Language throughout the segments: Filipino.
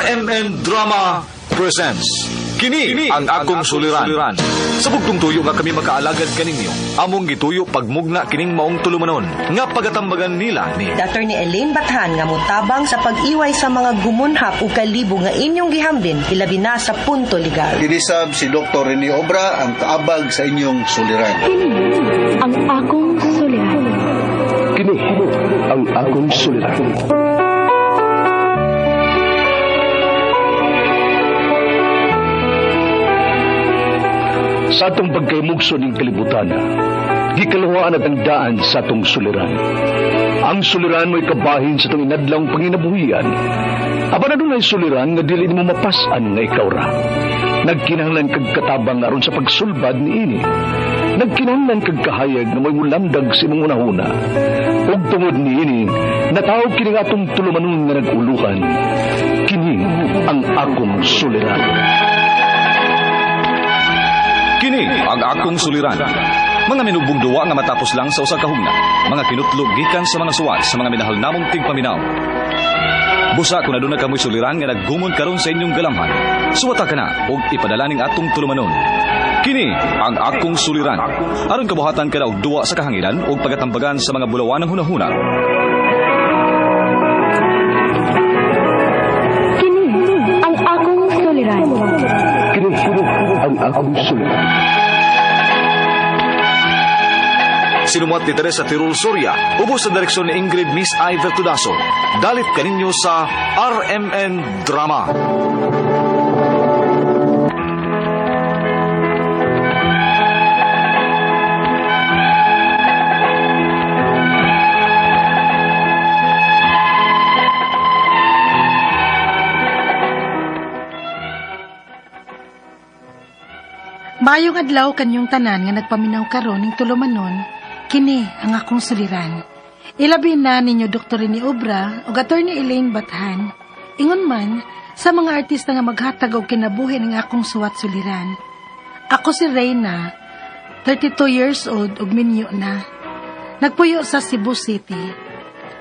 RMN Drama presents Kini ang akong suliran. Sa bugtong tuyo nga kami makaalagad kaninyo, among gituyo pagmugna kining maong tulumanon nga pagatambagan nila ni Dr. ni Elaine Bathan nga mutabang sa pag-iway sa mga gumunhap ug kalibo nga inyong gihambin hilabi na sa punto legal. Dinisab si Dr. Rene Obra ang kaabag sa inyong suliran. Kini ang akong suliran. Kini ang akong suliran. Sa atong pagkaymugso ng kalibutan, gikaluhaan at ang daan sa atong suliran. Ang suliran mo'y kabahin sa itong inadlang panginabuhian. Aba na doon ay suliran nga dili mo mapasan nga ikaw ra. Nagkinahanglan kag katabang aron sa pagsulbad ni ini. Nagkinahanglan kag kahayag na mo'y mulamdag si mong unahuna. Ug tungod ni ini, natawag kini nga atong tulumanon nga naguluhan. Kini ang akong suliran. Kini ang akong suliran. Mga minubong duwa nga matapos lang sa usa ka hugna. Mga kinutlog gikan sa mga suwat sa mga minahal namong tigpaminaw. Busa kung aduna kamoy suliran nga naggumon karon sa inyong galamhan, suwata ka na ug ipadala ning atong tulumanon. Kini ang akong suliran. Aron kabuhatan ka na og duwa sa kahanginan ug pagatambagan sa mga bulawan ng hunahuna. Kini ang akong suliran. Kini ang akong suliran. Sinumuat ni Teresa Tirul Soria, ubos sa direksyon ni Ingrid Miss Iver Tudaso. Dalit kaninyo sa RMN Drama. Mayong adlaw kanyong tanan nga nagpaminaw karon ning tulumanon, kini ang akong suliran. Ilabi na ninyo Dr. ni Obra ug Attorney Elaine Bathan. Ingon man sa mga artista nga maghatag og kinabuhi ning akong suwat suliran. Ako si Reyna, 32 years old ug minyo na. Nagpuyo sa Cebu City.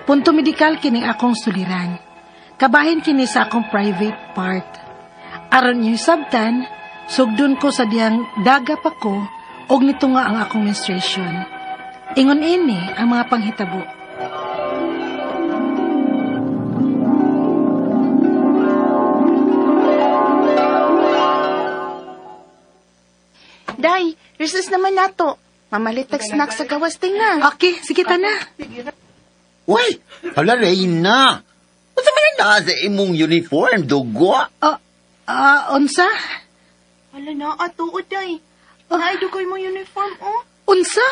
Punto medikal kining akong suliran. Kabahin kini sa akong private part. Aron niyo sabtan, sugdon ko sa diyang daga pa ko og nito nga ang akong menstruation. Ingon ini ang mga panghitabo. Day, recess naman nato. Mamalitag snack sa gawas na. Okay, sige ta na. Uy, hala Reyna. Unsa man na sa imong uniform, dugo? Unsa? Wala na, atuod, day. Naidugoy mo uniform, oh. Unsa?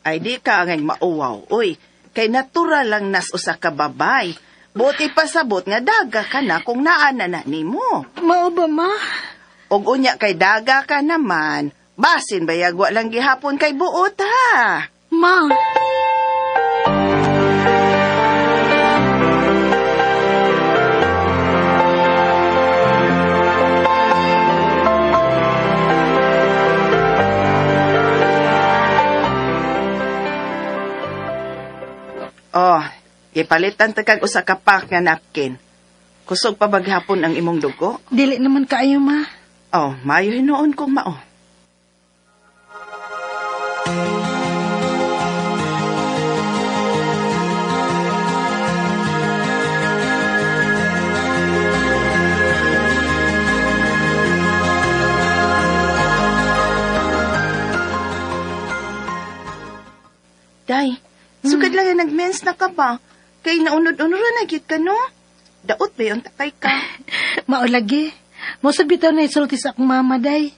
Ay, di ka ang mauwaw. Uy, kay natural lang nas usa ka babay. Buti pasabot nga daga ka na kung naana na nimo. Mao ba, ma? Og unya kay daga ka naman, basin bayag wa lang gihapon kay buot, ha? Ma. Oh, ipalitan ta kag usa ka pack nga napkin. Kusog pa baghapon ang imong dugo? Dili naman kaayo, ma. Oh, mayo hinuon kong mao. Day, sugad lang nga nag-mens na ka ba? Kay naunod-unod na gyud ka, no? Daot ba yung takay ka? Maulagi. Mosad bitaw na isulti sa akong mama, day.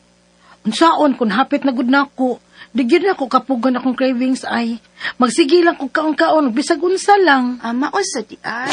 Unsaon kung hapit na gud nako. Digyan na ko kapugan akong cravings ay. Magsige lang kung kaon-kaon, bisag unsa lang. Mao sa di ay.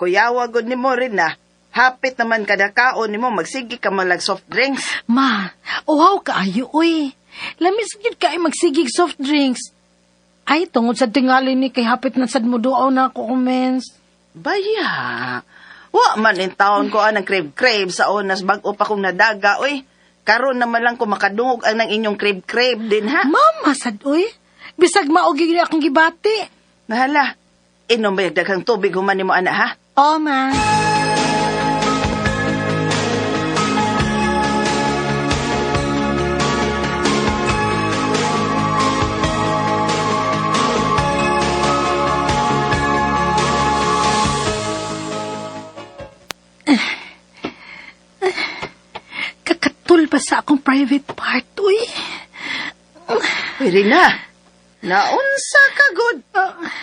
Kuyawa gud ni mo rin na. Hapit naman kada kaon nimo magsigi ka malag soft drinks. Ma, uhaw kaayo, uy. Lamis gid ka ay magsigig soft drinks. Ay, tungod sa tingali ni kay hapit na sad mo duaw na ako comments. Baya. Wa man in taon ko anang crave sa onas bag-o pa kong nadaga, uy. Karon naman lang ko makadungog ang inyong crave din, ha? Mama, sad, uy. Bisag maugig na akong gibati. Nahala, inom ba daghang tubig human nimo ana, ha? Oh, ma. Kakatul pa sa akong private part, uy. Pwede na. Naunsa ka, good.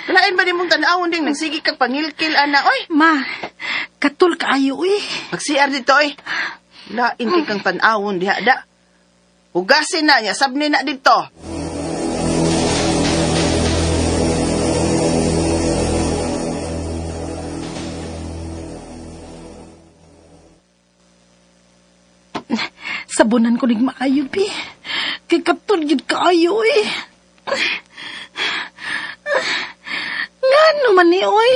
Lain ba ni mong tanawon ding nagsigi kag pangilkil, ana, oy? Ma, katul kaayo, uy. Magsiar dito, oy. Lain kay kang tanawon diha, da. Hugasin na niya, sabni na dito. Sabunan ko nig maayo, bi. Kay katul gid kaayo, uy. Ngano man ni, oy?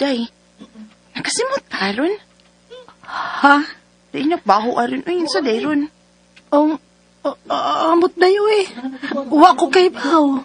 Day, nakasimot aron. Ha? Day na baho aron, uy, sa dayron. Amot dayo, eh. Wa ko kay baw.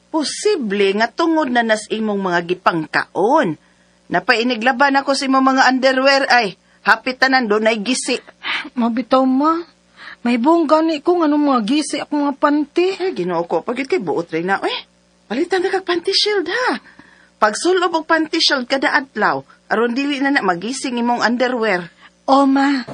Posible nga tungod na nas imong mga gipangkaon. Napainiglaban ako sa imong mga underwear ay. Hapit tanan doon ay gisi. Mabitaw, ma. May buong gani ko nga mga gisi ako mga panty. Ay, ginoo ko. Pagit kay buot rin na. Uy, palitan na kag panty shield, ha? Pag sulob og panty shield kada adlaw, aron dili na magising imong underwear. O, ma.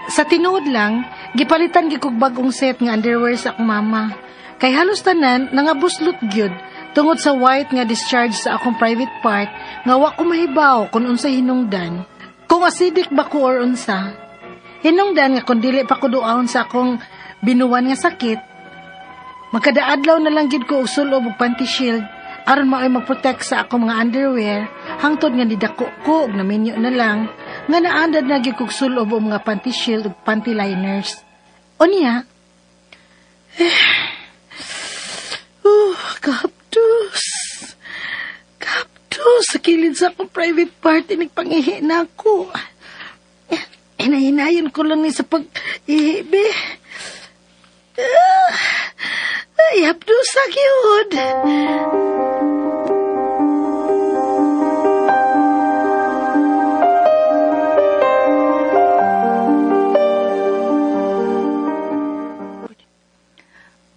Sa tinuod lang, gipalitan gikog bagong set nga underwear sa akong mama. Kay halos tanan nangabuslot gyud tungod sa white nga discharge sa akong private part nga wa ko mahibaw kung unsa hinungdan. Kung acidic ba ko or unsa. Hinungdan nga kung dili pa ko duaon sa akong binuwan nga sakit. Magkadaadlaw na lang gyud ko og sulob og panty shield aron maoy magprotect sa akong mga underwear hangtod nga nidako ko og naminyo na lang nga naandad na gyud kog sulob og mga panty shield ug panty liners. Unya, kaptus. Kaptus, sa kilid sa akong private party, nagpangihi na ako. Hinahinayon ko lang ni sa pag-ihi, be. Ay, hapdos sa gyud.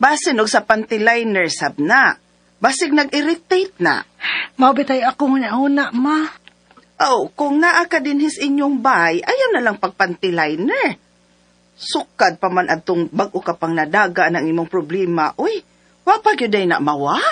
Basin og sa panty liner sab na. Basig nag-irritate na. Mabitay ako una, ma. Oh, kung naa ka din his inyong bay, ayaw na lang pagpanty liner. Sukad pa man adtong bag-o ka pang nadaga ng imong problema. Uy, wa pa gyud ay na mawa.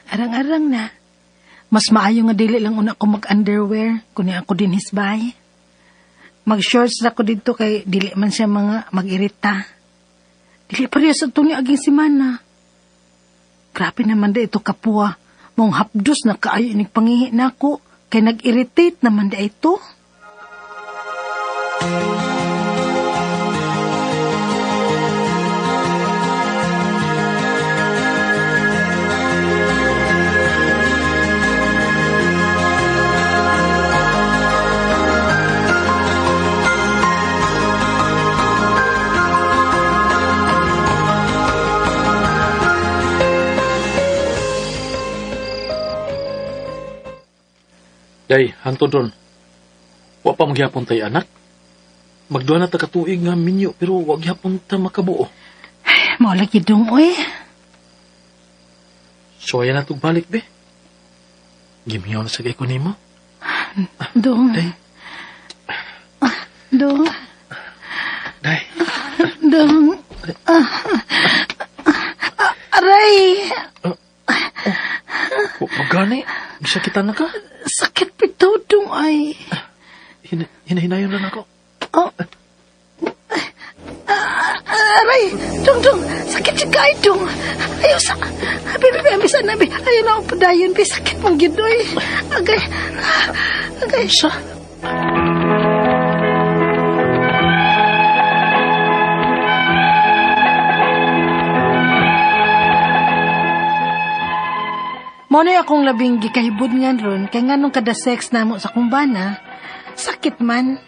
Arang-arang na. Mas maayo nga dili lang una ko mag-underwear kundi ako din hisbay. Mag-shorts na ko dito kay dili man siya mga mag-irita. Dili pa rin sa ito ni aging simana. Grabe naman da ito kapua. Mong hapdos na kaayo inig pangihi na ako kay nag-irritate naman da ito. Day, hangtod ron. Wa pa magyapon tay anak. Magduha na ta katuig nga minyo, pero wag yapon ta makabuo. Mao lagi dong, oy. So, ayan na balik, be. Gimiyaw na sagay ko nimo. Dong. Day, Dong. day. Dong. Aray! Magani, gisakitan na ka. Sakit bitaw, dong, ay. Hinahinayon lang ako. Oh. Aray! Dong. Sakit siya kay, dong. Ayaw sa... Bibi, bisa na, bi. Ayaw na ako padayon, bi. Sakit mong gidoy. Agay. Sa? Mo na akong labing gikahibod nga ron, kay nga nung kada sex na mo sa kumbana, sakit man.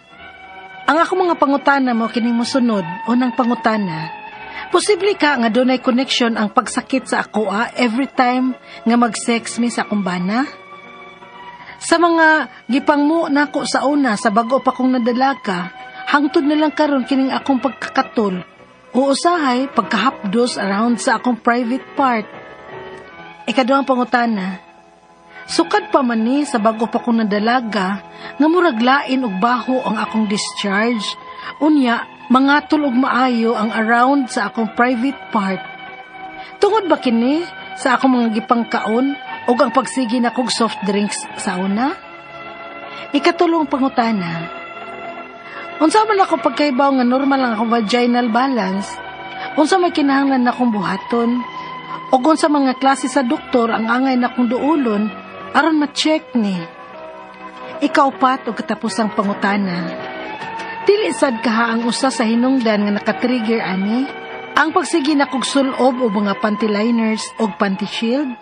Ang ako mga pangutana mo kining mosunod, unang pangutana, posible ka nga dunay connection ang pagsakit sa ako every time nga mag-sex mi sa kumbana? Sa mga gipangmu nako sa una sa bago pa kong nadalaga, hangtod na lang karon kining akong pagkakatol, uusahay pagkahapdos around sa akong private part. Ikaduhang pangutana, sukad pa man ni sa bago pa kong nadalaga, nga muraglain og baho ang akong discharge, unya, mangatol og maayo ang around sa akong private part. Tungod ba kini sa akong mga gipangkaon o ang pagsigi na kog soft drinks sa una? Ikatulong pangutana, unsa man ako pagkaibaw nga normal ang akong vaginal balance, unsa may kinahanglan na akong buhaton, o kung sa mga klase sa doktor ang angay na kong duulon, aron ma-check ni. Ikaupat o katapusang pangutana. Dili sad kaha ang usa sa hinungdan nga nakatrigger ani, ang pagsigi na kog sulob o mga panty liners o panty shield.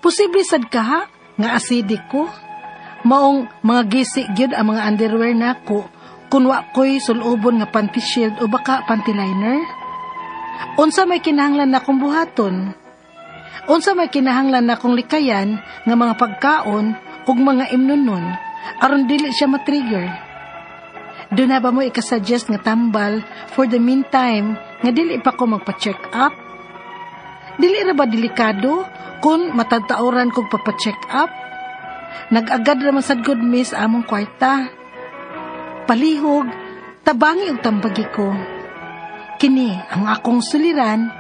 Posible sad kaha nga acidic ko. Maong mga gisi gyud ang mga underwear nako kun wa ko'y sulobon nga panty shield o baka panty liner. Unsa may kinahanglan na kong buhaton? Unsa may kinahanglan na kong likayan nga mga pagkaon ug mga imnunon aron dili siya matrigger? Doon na ba mo ikasuggest nga tambal for the meantime nga dili pa ko magpa-check up? Dili ra ba delikado kung matatauran kog papa-check up? Nag-agad ra man sad good miss among kwarta. Palihog, tabangi og tambagi ko. Kini ang akong suliran,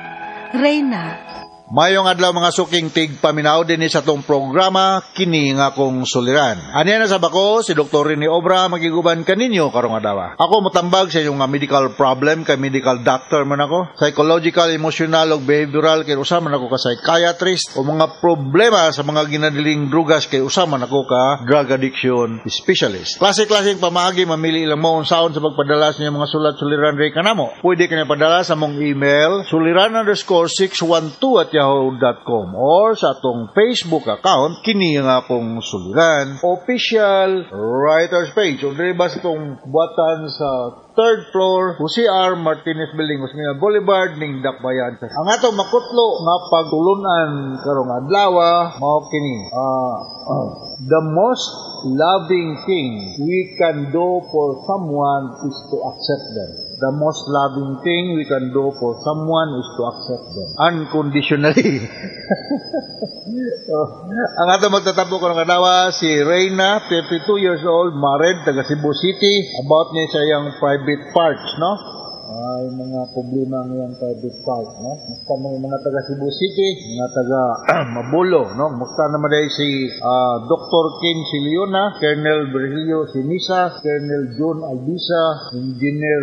Reyna. Mayong adlaw mga suking tig paminaw din sa tong programa kini nga akong suliran. Ani na sa bako si Dr. Rene Obra magiguban kaninyo karong adlaw. Ako motambag sa inyong medical problem kay medical doctor man ako, psychological, emotional ug behavioral kay usa man ako ka psychiatrist o mga problema sa mga ginadiling drugas kay usa man ako ka drug addiction specialist. Klase-klaseng pamaagi mamili lang mo unsaon sa pagpadala sa inyong mga sulat suliran rey kanamo. Pwede kanya padala sa mong email suliran_612@yahoo.com or sa atong Facebook account kini nga akong suliran official writers page o diri ba sa itong buwatan sa 3rd floor UCR Martinez Building Osmeña Boulevard ning Dakbayan. Ang atong makutlo nga pagtulunan karong adlaw mao kini the most loving thing we can do for someone is to accept them. The most loving thing we can do for someone is to accept them unconditionally. Ang atong magtatapos karong adlaw si Reyna, 52 years old, married, taga Cebu City. About niya sa iyang private parts, no? Ay mga problema ng iyang private parts, no? Musta mga taga Cebu City, mga taga Mabulo, no? Musta naman dahil si Dr. Ken Siliona, Colonel Virgilio Sinisa, Colonel John Albisa, Engineer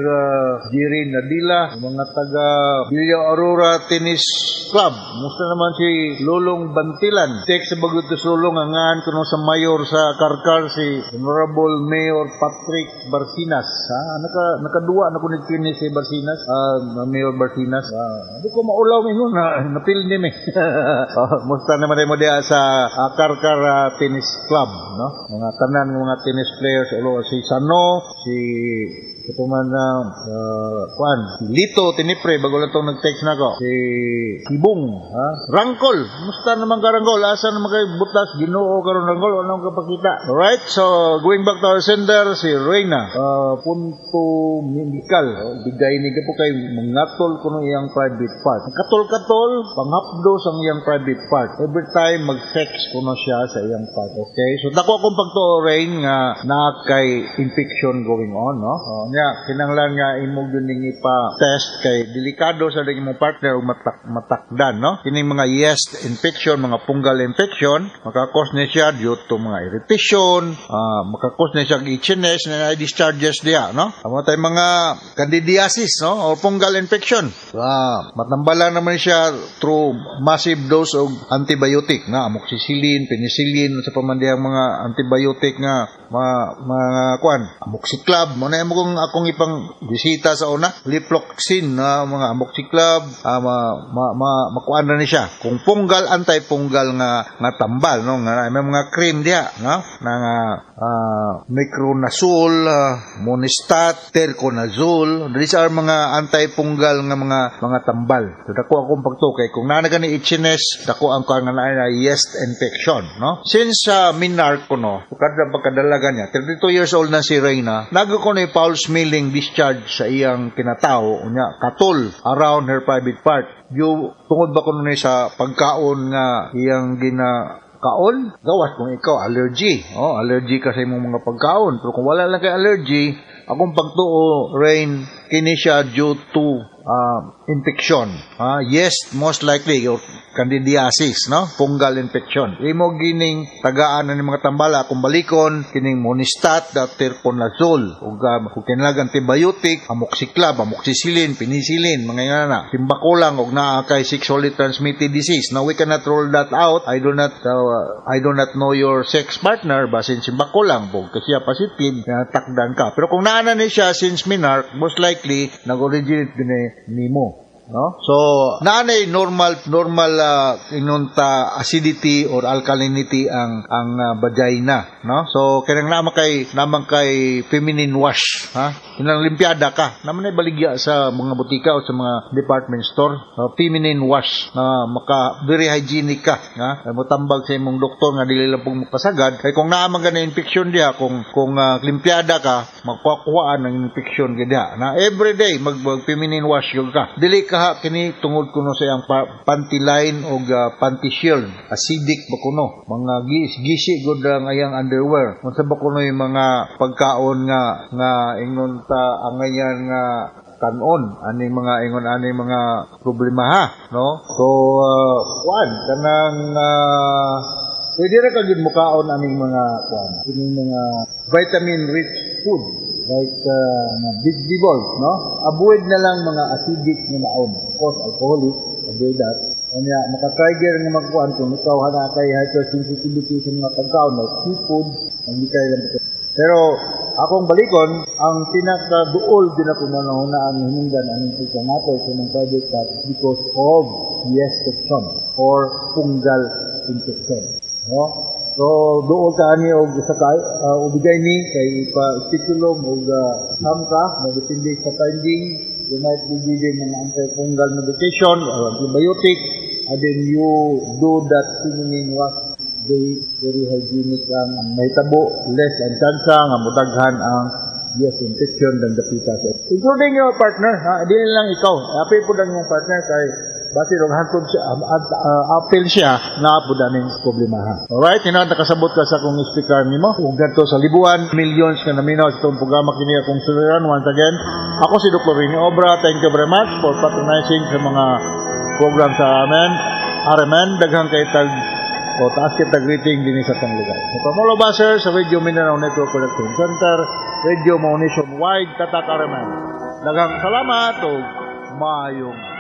Jerry Nadila, mga taga Villa Aurora Tennis Club. Musta naman si Lolong Bantilan, text sa bagot sa Lolong angan kuno sa mayor sa Karkar si Honorable Mayor Patrick Barsinas. Nakaduwa na kunit kini si Barsinas, Mayor Barsinas. Hindi ko maulaw mo na napil ni me. Musta naman mo diya sa Karkar Tennis Club, no? Mga tanan ng mga tennis players, si Sano, si ito man na, si Lito, Tinipre, bago lang itong nag-text na ko. Si Sibong, ha? Rangkol, musta naman ka Rangkol? Asa naman kayo butas? Ginoo ka ron Rangkol, anong kapakita? Alright, so going back to our sender, si Reyna, punto medical. Bigay ni po kay mangatol ko ng iyang private part. Katol-katol, panghapdos ang iyang private part. Every time mag-sex ko na siya sa iyang part. Okay? So, dako akong pagtuorain nga na kay infection going on, no? Kinanglan nga imog yun ipa-test kay delikado sa rin mong partner o matakdan, no? Kining mga yeast infection, mga fungal infection, makakos na siya due to mga irritation, makakos na siya itchiness na discharges diya, no? Amo tay mga candidiasis, no? O fungal infection. Matambalan naman siya through massive dose of antibiotic, na amoxicillin, penicillin, sa pamandihang mga antibiotic nga mga amoxicillin, mo na akong ipang bisita sa una, lifloxin na mga amoxicillin, makuan na ni siya. Kung fungal, anti-fungal nga tambal, no? Nga may mga cream diya, no? Micronazole, Monistat, Terconazole. These are mga anti-fungal nga mga tambal. So, dako akong pagtukay. Kung nanaga ni itchiness, dako ang kang na yeast infection, no? Since minark ko, no, kada pagkadalaga niya, 32 years old na si Reyna, nago ko na foul smelling discharge sa iyang kinatao, unya, katol around her private part. Tungod ba ko na sa pagkaon nga iyang kaon, gawas kung ikaw allergy. Allergy ka sa imong mga pagkaon. Pero kung wala lang kay allergy, akong pagtuo, Rain, kini siya due to infection. Yes, most likely, or candidiasis, no? Fungal infection. Imo gining tagaan ng mga tambala, kung balikon, kining Monistat, Terconazole, o kinalag antibiotic, amoxicillin, amoxicillin, penicillin, mga yan na. Timbakulang, o naa kay sexually transmitted disease. Now, we cannot rule that out. I do not know your sex partner, basin simbakulang, po, kasi positive, takdan ka. Pero kung naana ni siya, since minark, most likely, nag-originate nimo, no? So naanay normal inunta acidity or alkalinity ang vagina, no? So kanang naman kay feminine wash, ha? Inang limpiada ka naman ay baligya sa mga butika o sa mga department store, feminine wash na maka very hygienic ka, ha? Motambag sa imong doktor nga dili lang pug mapasagad kay kung naa man gana infection diha, kung limpiada ka magkukuhaan ng infection gid na everyday mag feminine wash gyud ka. Dili ka kini tungod kuno sa iyang panty line o panty shield, acidic ba kuno, mga gisi gud ang iyang underwear. Unsa ba kuno yung mga pagkaon nga ingon ta ang ngayon nga kanon aning mga problema, ha, no? So kanang pwede ra kagid mukaon aning mga ining mga vitamin rich food like vegetables, no? Avoid na lang mga acidic na naon. Of course, alcoholic, avoid that. Kanya, maka-trigger nga magkuhan kung ikaw hana kay hypersensitivity sa mga pagkaon like seafood, hindi kayo lang. Pero, akong balikon, ang pinaka-duol din ako manahunaan hinungdan ang infection nato sa mga private part because of yeast infection or fungal infection, no? So, doon ka ani og sakay, ubigay ni kay pa-speculum og samka, magdepende sa finding, you might be given ng antifungal medication or antibiotic, and then you do that feminine wash, very hygienic ang mahitabo, less ang tsansa nga mudaghan ang yeast infection than the fetus. Including your partner, ha? Di lang ikaw. Apil po lang yung partner kay basi rong hantod siya, apil siya na po daming problema, ha. Alright, nakasabot ka sa akong speaker nimo. Kung ganito sa libuan, millions nga naminaw sa itong programa kini akong suliran. Once again, ako si Dr. Rini Obra. Thank you very much for patronizing sa mga program sa amin. RMN, daghang kay taas kita greeting din sa itong lugar. So, Pamulo Baser sa Radio Mindanao Network Production Center, Radio Nationwide, Tatak RMN. Daghang salamat o mayong